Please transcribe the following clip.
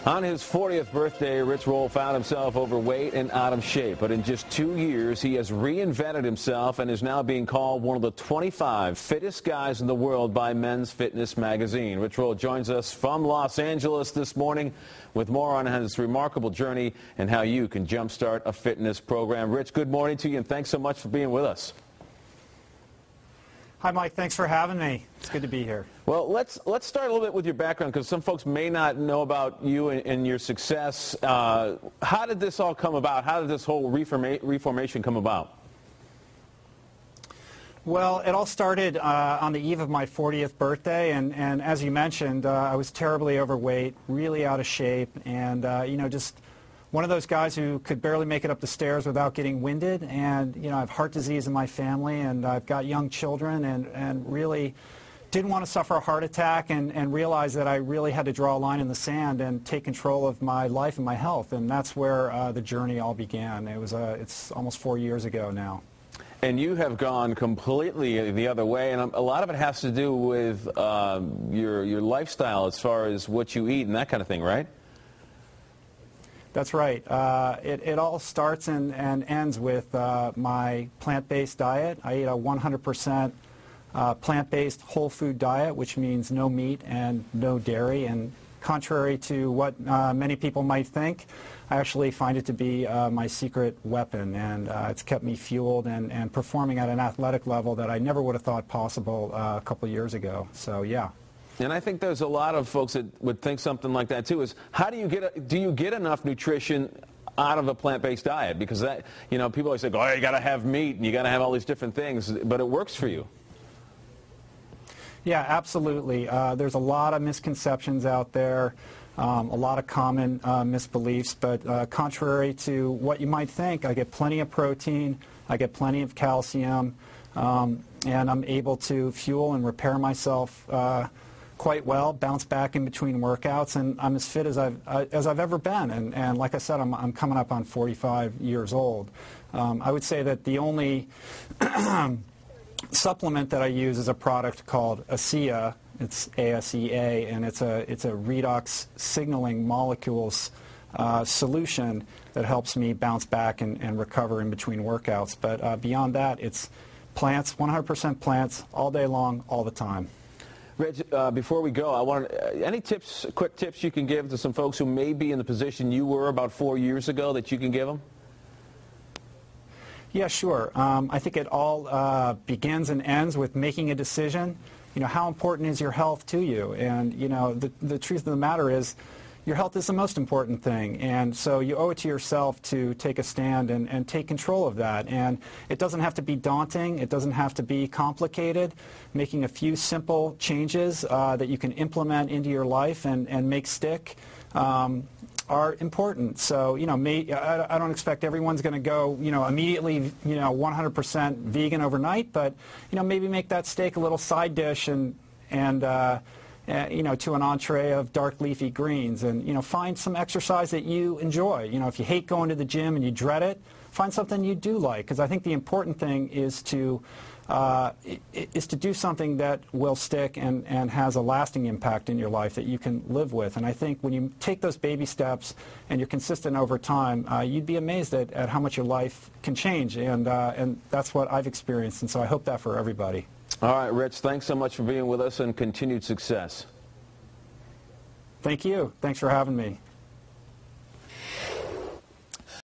On his 40th birthday, Rich Roll found himself overweight and out of shape. But in just 2 years, he has reinvented himself and is now being called one of the 25 fittest guys in the world by Men's Fitness magazine. Rich Roll joins us from Los Angeles this morning with more on his remarkable journey and how you can jumpstart a fitness program. Rich, good morning to you, and thanks so much for being with us. Hi, Mike. Thanks for having me. It's good to be here. Well, let's start a little bit with your background, because some folks may not know about you and your success. How did this all come about? How did this whole reformation come about? Well, it all started on the eve of my 40th birthday, and as you mentioned, I was terribly overweight, really out of shape, and just one of those guys who could barely make it up the stairs without getting winded. And I have heart disease in my family, and I've got young children, and really didn't want to suffer a heart attack, and realized that I really had to draw a line in the sand and take control of my life and my health. And that's where the journey all began. It's almost 4 years ago now. And you have gone completely the other way, and a lot of it has to do with your lifestyle as far as what you eat and that kind of thing, right? That's right. It all starts and ends with my plant-based diet. I eat a 100% plant-based whole food diet, which means no meat and no dairy. And contrary to what many people might think, I actually find it to be my secret weapon, and it's kept me fueled and performing at an athletic level that I never would have thought possible a couple years ago. So, yeah. And I think there's a lot of folks that would think something like that too. Is how do you get enough nutrition out of a plant-based diet? Because that, people always say, oh, you got to have meat and you got to have all these different things, but it works for you. Yeah, absolutely. There's a lot of misconceptions out there, a lot of common misbeliefs, but contrary to what you might think, I get plenty of protein, I get plenty of calcium, and I'm able to fuel and repair myself quite well, bounce back in between workouts, and I'm as fit as I've ever been. And like I said, I'm coming up on 45 years old. I would say that the only supplement that I use is a product called ASEA. It's ASEA, and it's a redox signaling molecules solution that helps me bounce back and recover in between workouts. But beyond that, it's plants, 100% plants, all day long, all the time. Reg, before we go, I want any tips, quick tips you can give to some folks who may be in the position you were about 4 years ago that you can give them? Yeah, sure. I think it all begins and ends with making a decision. How important is your health to you? And, the truth of the matter is your health is the most important thing. And so you owe it to yourself to take a stand and take control of that. And it doesn't have to be daunting. It doesn't have to be complicated. Making a few simple changes that you can implement into your life and make stick are important. So, I don't expect everyone's going to go, immediately, 100% vegan overnight, but, maybe make that steak a little side dish and to an entree of dark leafy greens, and find some exercise that you enjoy. If you hate going to the gym and you dread it, find something you do like, because I think the important thing is to do something that will stick and has a lasting impact in your life that you can live with. And I think when you take those baby steps and you're consistent over time, you'd be amazed at how much your life can change, and that's what I've experienced, and so I hope that for everybody. All right, Rich, thanks so much for being with us, and continued success. Thank you. Thanks for having me.